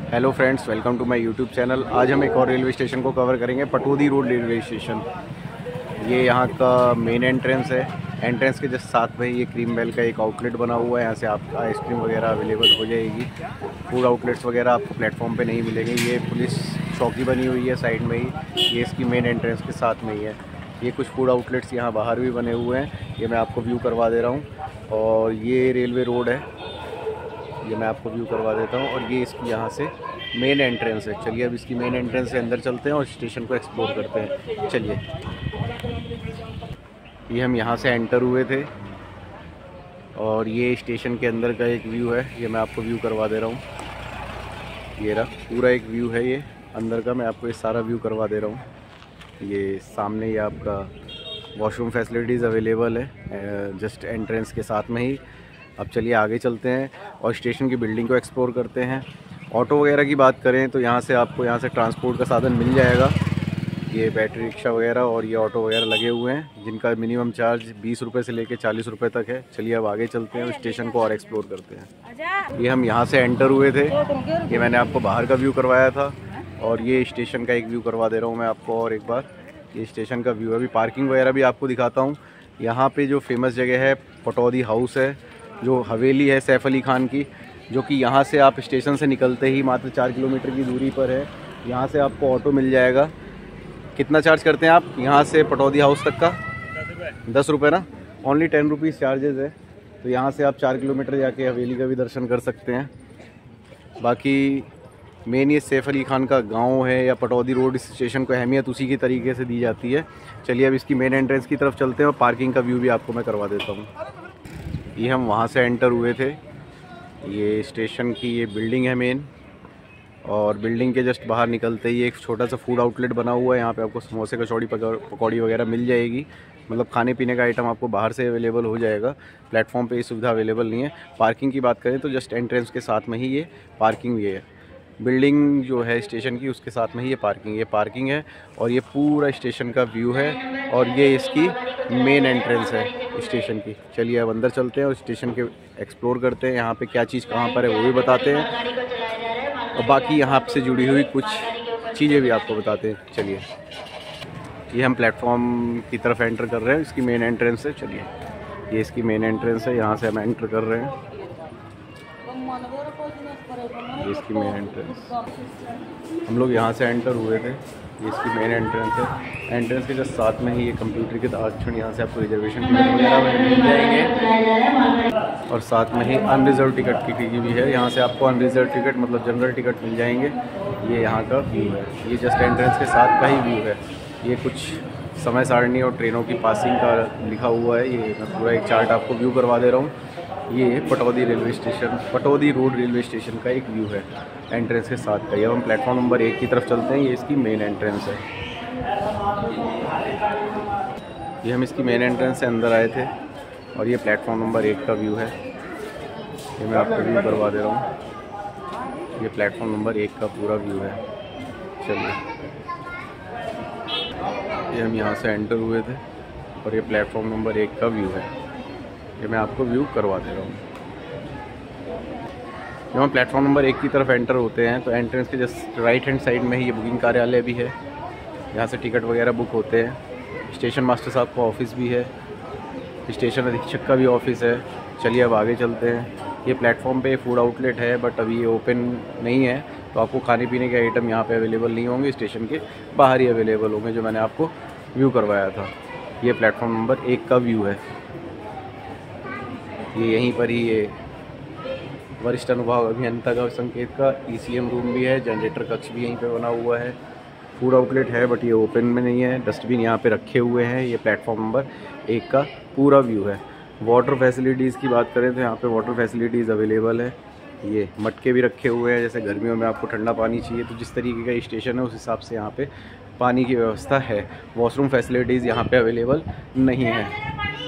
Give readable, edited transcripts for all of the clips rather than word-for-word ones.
Hello friends, welcome to my YouTube channel. आज हम एक और रेलवे स्टेशन को कवर करेंगे, पटौदी रोड रेलवे स्टेशन। ये यहाँ का मेन एंट्रेंस है। एंट्रेंस के जस्ट साथ में ये क्रीम बेल का एक आउटलेट बना हुआ है। यहाँ से आपका आइसक्रीम वगैरह अवेलेबल हो जाएगी। फूड आउटलेट्स वगैरह आपको प्लेटफॉर्म पे नहीं मिलेंगे। ये पुलिस चौकी बनी हुई है साइड में ही, ये इसकी मेन एंट्रेंस के साथ में ही है। ये कुछ फूड आउटलेट्स यहाँ बाहर भी बने हुए हैं, ये मैं आपको व्यू करवा दे रहा हूँ। और ये रेलवे रोड है, ये मैं आपको व्यू करवा देता हूँ। और ये इसकी यहाँ से मेन एंट्रेंस है। चलिए अब इसकी मेन एंट्रेंस से अंदर चलते हैं और स्टेशन को एक्सप्लोर करते हैं। चलिए, ये हम यहाँ से एंटर हुए थे और ये स्टेशन के अंदर का एक व्यू है, ये मैं आपको व्यू करवा दे रहा हूँ। ये रहा पूरा एक व्यू है ये अंदर का, मैं आपको ये सारा व्यू करवा दे रहा हूँ। ये सामने ये आपका वॉशरूम फैसिलिटीज़ अवेलेबल है जस्ट एंट्रेंस के साथ में ही। अब चलिए आगे चलते हैं और स्टेशन की बिल्डिंग को एक्सप्लोर करते हैं। ऑटो वगैरह की बात करें तो यहाँ से आपको यहाँ से ट्रांसपोर्ट का साधन मिल जाएगा। ये बैटरी रिक्शा वगैरह और ये ऑटो वगैरह लगे हुए हैं, जिनका मिनिमम चार्ज 20 रुपये से लेकर 40 रुपये तक है। चलिए अब आगे चलते हैं और स्टेशन को और एक्सप्लोर करते हैं। ये हम यहाँ से एंटर हुए थे, ये मैंने आपको बाहर का व्यू करवाया था। और ये स्टेशन का एक व्यू करवा दे रहा हूँ मैं आपको और एक बार। ये स्टेशन का व्यू है। अभी पार्किंग वगैरह भी आपको दिखाता हूँ। यहाँ पे जो फेमस जगह है पटौदी हाउस है, जो हवेली है सैफ अली खान की, जो कि यहाँ से आप स्टेशन से निकलते ही मात्र 4 किलोमीटर की दूरी पर है। यहाँ से आपको ऑटो मिल जाएगा। कितना चार्ज करते हैं आप यहाँ से पटौदी हाउस तक का? 10 रुपये ना, ओनली 10 रुपीज़ चार्जेज़ है। तो यहाँ से आप 4 किलोमीटर जाके हवेली का भी दर्शन कर सकते हैं। बाकी मेन ये सैफ अली खान का गांव है या पटौदी रोड स्टेशन को अहमियत उसी की तरीके से दी जाती है। चलिए अब इसकी मेन एंट्रेंस की तरफ चलते हैं और पार्किंग का व्यू भी आपको मैं करवा देता हूँ। ये हम वहाँ से एंटर हुए थे। ये स्टेशन की ये बिल्डिंग है मेन, और बिल्डिंग के जस्ट बाहर निकलते ही एक छोटा सा फूड आउटलेट बना हुआ है। यहाँ पे आपको समोसे कचौड़ी पकौड़ी वगैरह मिल जाएगी। मतलब खाने पीने का आइटम आपको बाहर से अवेलेबल हो जाएगा, प्लेटफॉर्म पे ये सुविधा अवेलेबल नहीं है। पार्किंग की बात करें तो जस्ट एंट्रेंस के साथ में ही ये पार्किंग भी है। बिल्डिंग जो है स्टेशन की उसके साथ में ही ये पार्किंग है। और ये पूरा स्टेशन का व्यू है और ये इसकी मेन एंट्रेंस है स्टेशन की। चलिए अब अंदर चलते हैं और स्टेशन के एक्सप्लोर करते हैं। यहाँ पे क्या चीज़ कहाँ पर है वो भी बताते हैं, और बाकी यहाँ से जुड़ी हुई कुछ चीज़ें भी आपको बताते हैं। चलिए, ये हम प्लेटफॉर्म की तरफ एंटर कर रहे हैं, इसकी मेन एंट्रेंस है। चलिए, ये इसकी मेन एंट्रेंस है, यहाँ से हम एंटर कर रहे हैं। ये इसकी मेन एंट्रेंस, हम लोग यहाँ से एंटर हुए थे। ये इसकी मेन एंट्रेंस है। एंट्रेंस के जस्ट साथ में ही ये कंप्यूटर के आरक्षण, यहाँ से आपको रिजर्वेशन टिकट वगैरह मिल जाएंगे। और साथ में ही अनरिजर्व टिकट की भी है। यहाँ से आपको अनरिजर्व टिकट मतलब जनरल टिकट मिल जाएंगे। ये यहाँ का व्यू है, ये जस्ट एंट्रेंस के साथ का ही व्यू है। ये कुछ समय सारणी और ट्रेनों की पासिंग का लिखा हुआ है। ये मैं पूरा एक चार्ट आपको व्यू करवा दे रहा हूँ। ये Pataudi railway station, Pataudi road railway station का एक व्यू है एंट्रेंस के साथ का। ये हम प्लेटफॉर्म नंबर 1 की तरफ चलते हैं। ये इसकी मेन एंट्रेंस है। ये हम इसकी मेन एंट्रेंस से अंदर आए थे और ये प्लेटफॉर्म नंबर 1 का व्यू है। ये मैं आपको व्यू करवा दे रहा हूँ। ये प्लेटफॉर्म नंबर 1 का पूरा व्यू है। चलिए, ये हम यहाँ से एंटर हुए थे और ये प्लेटफॉर्म नंबर 1 का व्यू है। ये मैं आपको व्यू करवा दे रहा हूँ। जब हम प्लेटफॉर्म नंबर 1 की तरफ एंटर होते हैं तो एंट्रेंस के जस्ट राइट हैंड साइड में ही ये बुकिंग कार्यालय भी है। यहाँ से टिकट वगैरह बुक होते हैं। स्टेशन मास्टर साहब का ऑफिस भी है, स्टेशन अधीक्षक का भी ऑफिस है। चलिए अब आगे चलते हैं। ये प्लेटफॉर्म पे फूड आउटलेट है बट अभी ये ओपन नहीं है, तो आपको खाने पीने के आइटम यहाँ पे अवेलेबल नहीं होंगे, स्टेशन के बाहर ही अवेलेबल होंगे, जो मैंने आपको व्यू करवाया था। ये प्लेटफॉर्म नंबर 1 का व्यू है। ये यहीं पर ही ये वरिष्ठ अनुभाग अभियंता का संकेत का ECM रूम भी है, जनरेटर कक्ष भी यहीं पे बना हुआ है। फूड आउटलेट है बट ये ओपन में नहीं है। डस्टबिन यहाँ पे रखे हुए हैं। ये प्लेटफॉर्म नंबर 1 का पूरा व्यू है। वाटर फैसिलिटीज़ की बात करें तो यहाँ पे वाटर फैसिलिटीज़ अवेलेबल है। ये मटके भी रखे हुए हैं, जैसे गर्मियों में आपको ठंडा पानी चाहिए तो जिस तरीके का स्टेशन है उस हिसाब से यहाँ पे पानी की व्यवस्था है। वॉशरूम फैसिलिटीज़ यहाँ पे अवेलेबल नहीं है।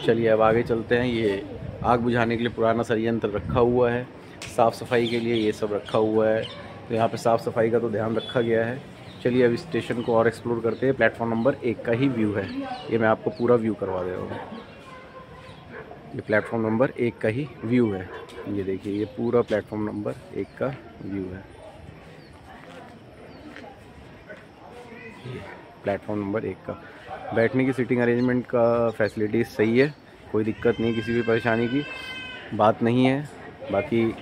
चलिए अब आगे चलते हैं। ये आग बुझाने के लिए पुराना षडयंत्र रखा हुआ है, साफ़ सफाई के लिए ये सब रखा हुआ है। तो यहाँ पे साफ़ सफाई का तो ध्यान रखा गया है। चलिए अब इस स्टेशन को और एक्सप्लोर करते हैं। प्लेटफॉर्म नंबर 1 का ही व्यू है, ये मैं आपको पूरा व्यू करवा दे रहा हूँ। ये प्लेटफॉर्म नंबर 1 का ही व्यू है। ये देखिए, ये पूरा प्लेटफॉर्म नंबर 1 का व्यू है। प्लेटफॉर्म नंबर 1 का बैठने की सीटिंग अरेंजमेंट का फैसिलिटी सही है, कोई दिक्कत नहीं, किसी भी परेशानी की बात नहीं है। बाकी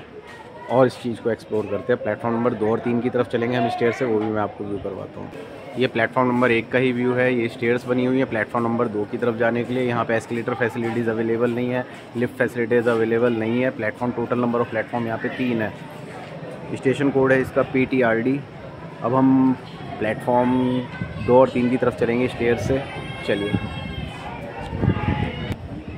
और इस चीज़ को एक्सप्लोर करते हैं। प्लेटफॉर्म नंबर 2 और 3 की तरफ चलेंगे हम स्टेयर से, वो भी मैं आपको व्यू करवाता हूँ। ये प्लेटफॉर्म नंबर 1 का ही व्यू है। ये स्टेयर्स बनी हुई है प्लेटफॉर्म नंबर 2 की तरफ जाने के लिए। यहाँ पे एस्केलेटर फैसिलिटीज़ अवेलेबल नहीं है, लिफ्ट फैसिलिटीज़ अवेलेबल नहीं है। Platform total number of platform यहाँ पे 3 है। स्टेशन कोड है इसका PTRD। अब हम प्लेटफॉर्म 2 और 3 की तरफ चलेंगे स्टेयर से। चलिए,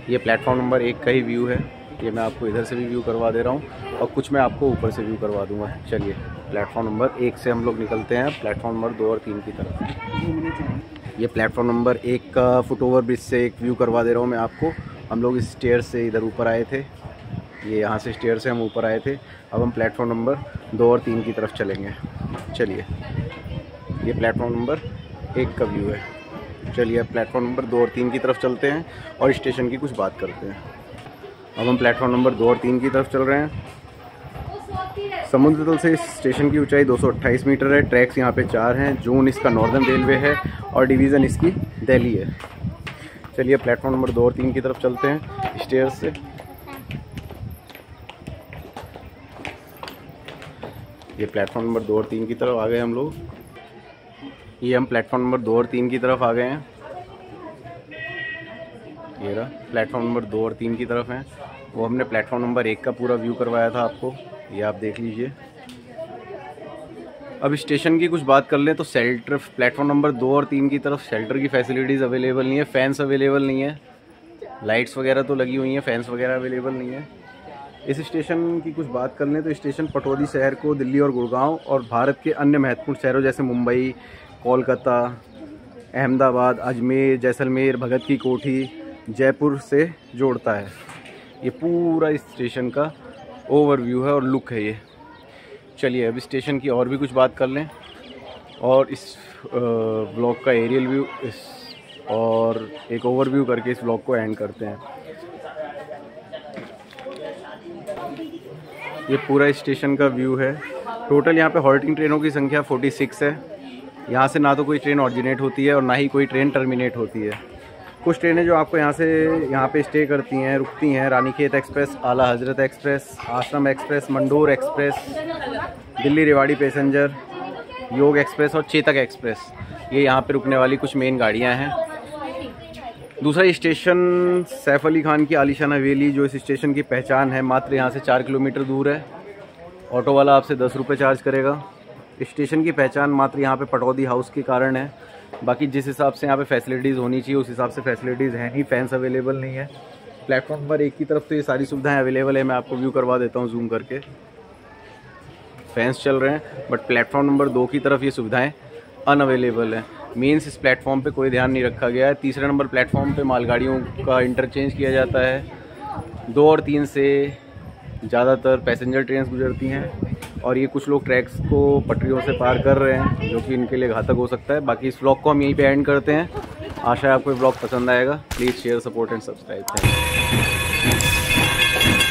ये प्लेटफॉर्म नंबर 1 का ही व्यू है। ये मैं आपको इधर से भी व्यू करवा दे रहा हूँ और कुछ मैं आपको ऊपर से व्यू करवा दूँगा। चलिए, प्लेटफॉर्म नंबर 1 से हम लोग निकलते हैं प्लेटफॉर्म नंबर 2 और 3 की तरफ। ये प्लेटफॉर्म नंबर 1 का फुट ओवर ब्रिज से एक व्यू करवा दे रहा हूँ मैं आपको। हम लोग इस स्टेयर से इधर ऊपर आए थे, ये यहाँ से स्टेयर से हम ऊपर आए थे। अब हम प्लेटफॉर्म नंबर 2 और 3 की तरफ चलेंगे। चलिए, ये प्लेटफॉर्म नंबर 1 का व्यू है। चलिए, प्लेटफॉर्म नंबर 2 और 3 की तरफ चलते हैं और स्टेशन की कुछ बात करते हैं। अब हम प्लेटफॉर्म नंबर 2 और 3 की तरफ चल रहे हैं। समुद्र तल से इस स्टेशन की ऊंचाई 228 मीटर है। ट्रैक्स यहाँ पे 4 हैं। जोन इसका नॉर्दर्न रेलवे है और डिवीज़न इसकी दिल्ली है। चलिए, प्लेटफॉर्म नंबर 2 और 3 की तरफ चलते हैं स्टेयर से। ये प्लेटफॉर्म नंबर 2 और 3 की तरफ आ गए हम लोग। ये हम प्लेटफॉर्म नंबर 2 और 3 की तरफ आ गए हैं। ये रहा प्लेटफॉर्म नंबर 2 और 3 की तरफ हैं। वो हमने प्लेटफॉर्म नंबर 1 का पूरा व्यू करवाया था आपको, ये आप देख लीजिए। अब स्टेशन की कुछ बात कर लें तो शेल्टर प्लेटफॉर्म नंबर 2 और 3 की तरफ शेल्टर की फैसिलिटीज़ अवेलेबल नहीं है, फैंस अवेलेबल नहीं है। लाइट्स वगैरह तो लगी हुई हैं, फैंस वगैरह अवेलेबल नहीं है। इस स्टेशन की कुछ बात कर लें तो स्टेशन पटौदी शहर को दिल्ली और गुड़गांव और भारत के अन्य महत्वपूर्ण शहरों जैसे मुंबई, कोलकाता, अहमदाबाद, अजमेर, जैसलमेर, भगत की कोठी, जयपुर से जोड़ता है। ये पूरा इस स्टेशन का ओवरव्यू है और लुक है ये। चलिए, अब स्टेशन की और भी कुछ बात कर लें और इस ब्लॉग का एरियल व्यू और एक ओवरव्यू करके इस ब्लॉग को एंड करते हैं। ये पूरा स्टेशन का व्यू है। टोटल यहाँ पे हॉल्टिंग ट्रेनों की संख्या 46 है। यहाँ से ना तो कोई ट्रेन ऑरिजिनेट होती है और ना ही कोई ट्रेन टर्मिनेट होती है। कुछ ट्रेनें जो आपको यहाँ पे स्टे करती हैं, रुकती हैं, रानीखेत एक्सप्रेस, आला हजरत एक्सप्रेस, आश्रम express, Mandore express, Delhi Rewari passenger, योग एक्सप्रेस और चेतक एक्सप्रेस, ये यहाँ पे रुकने वाली कुछ मेन गाड़ियाँ हैं। दूसरा स्टेशन सैफ अली खान की आलीशान हवेली, जो इस स्टेशन की पहचान है, मात्र यहाँ से 4 किलोमीटर दूर है। ऑटो वाला आपसे 10 रुपये चार्ज करेगा। स्टेशन की पहचान मात्र यहाँ पे पटौदी हाउस के कारण है। बाकी जिस हिसाब से यहाँ पे फैसिलिटीज़ होनी चाहिए उस हिसाब से फैसिलिटीज़ हैं नहीं, फैंस अवेलेबल नहीं है। प्लेटफॉर्म नंबर 1 की तरफ तो ये सारी सुविधाएं अवेलेबल है, मैं आपको व्यू करवा देता हूँ जूम करके। फैंस चल रहे हैं, बट प्लेटफॉर्म नंबर 2 की तरफ ये सुविधाएं अनअवेलेबल हैं। मीन्स इस प्लेटफॉर्म पे कोई ध्यान नहीं रखा गया है। तीसरे नंबर प्लेटफॉर्म पे मालगाड़ियों का इंटरचेंज किया जाता है। 2 और 3 से ज़्यादातर पैसेंजर ट्रेन गुजरती हैं और ये कुछ लोग ट्रैक्स को पटरियों से पार कर रहे हैं, जो कि इनके लिए घातक हो सकता है। बाकी इस व्लॉग को हम यहीं पे एंड करते हैं। आशा है आपको ये व्लॉग पसंद आएगा। Please share, support and subscribe. Thank you.